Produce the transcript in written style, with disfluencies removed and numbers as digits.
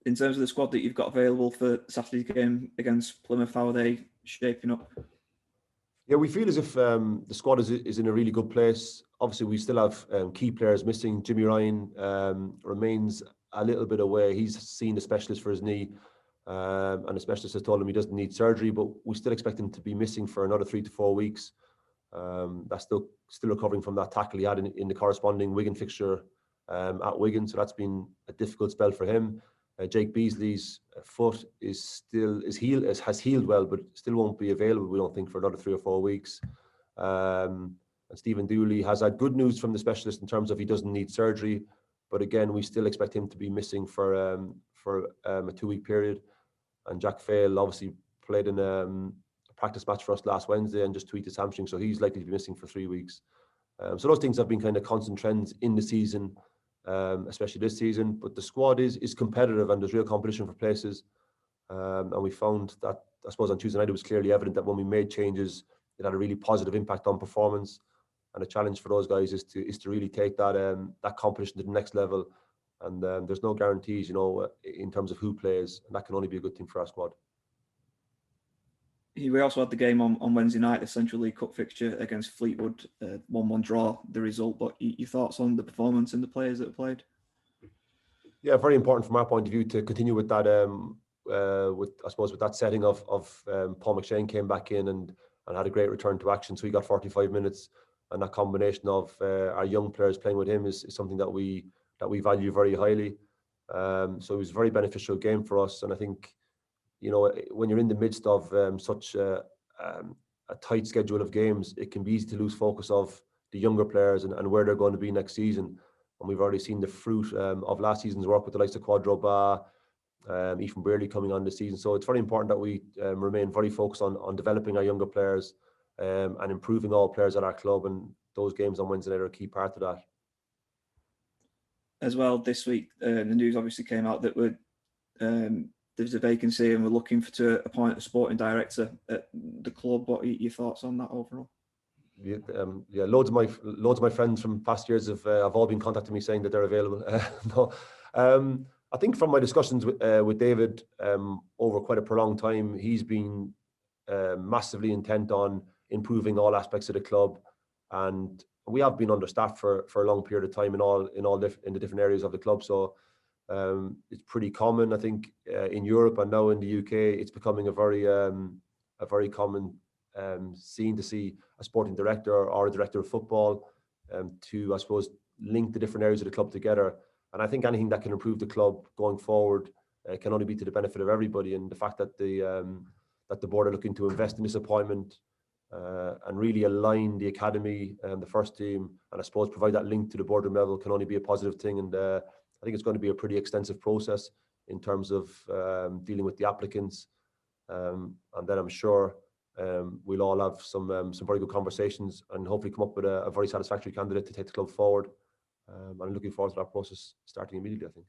in terms of the squad that you've got available for Saturday's game against Plymouth, how are they shaping up? Yeah, we feel as if the squad is in a really good place. Obviously, we still have key players missing. Jimmy Ryan remains a little bit away. He's seen a specialist for his knee, and the specialist has told him he doesn't need surgery, but we still expect him to be missing for another 3 to 4 weeks. That's still recovering from that tackle he had in the corresponding Wigan fixture at Wigan, so that's been a difficult spell for him. Jake Beasley's foot has healed well, but still won't be available, we don't think, for another 3 or 4 weeks. And Stephen Dooley has had good news from the specialist in terms of he doesn't need surgery, but again, we still expect him to be missing for a 2-week period. And Jack Fail obviously played in a practice match for us last Wednesday and just tweaked his hamstring, so he's likely to be missing for 3 weeks. So those things have been kind of constant trends in the season, especially this season. But the squad is competitive and there's real competition for places. And we found that, I suppose, on Tuesday night it was clearly evident that when we made changes, it had a really positive impact on performance. And the challenge for those guys is to really take that competition to the next level. And there's no guarantees, in terms of who plays, and that can only be a good thing for our squad. We also had the game on Wednesday night, the Central League Cup fixture against Fleetwood, 1-1 draw, the result. But your thoughts on the performance and the players that played? Yeah, very important from our point of view to continue with that. With that setting of Paul McShane came back in and had a great return to action. So he got 45 minutes, and that combination of our young players playing with him is something that we value very highly. So it was a very beneficial game for us, and I think, when you're in the midst of such a tight schedule of games, it can be easy to lose focus of the younger players and where they're going to be next season. And we've already seen the fruit of last season's work with the likes of Quadro Ba, Ethan Brearley coming on this season. So it's very important that we remain very focused on developing our younger players and improving all players at our club. And those games on Wednesday night are a key part of that. As well, this week, the news obviously came out that there's a vacancy and we're looking to appoint a sporting director at the club. What are your thoughts on that overall? Yeah, loads of my friends from past years have all been contacting me saying that they're available. I think from my discussions with David over quite a prolonged time, he's been massively intent on improving all aspects of the club, and we have been understaffed for a long period of time in the different areas of the club. So it's pretty common, I think, in Europe and now in the UK. It's becoming a very common scene to see a sporting director or a director of football to, I suppose, link the different areas of the club together. And I think anything that can improve the club going forward can only be to the benefit of everybody. And the fact that the board are looking to invest in this appointment and really align the academy and the first team, and I suppose provide that link to the boardroom level, can only be a positive thing. And I think it's going to be a pretty extensive process in terms of dealing with the applicants, and then I'm sure we'll all have some very good conversations and hopefully come up with a very satisfactory candidate to take the club forward. I'm looking forward to that process starting immediately, I think.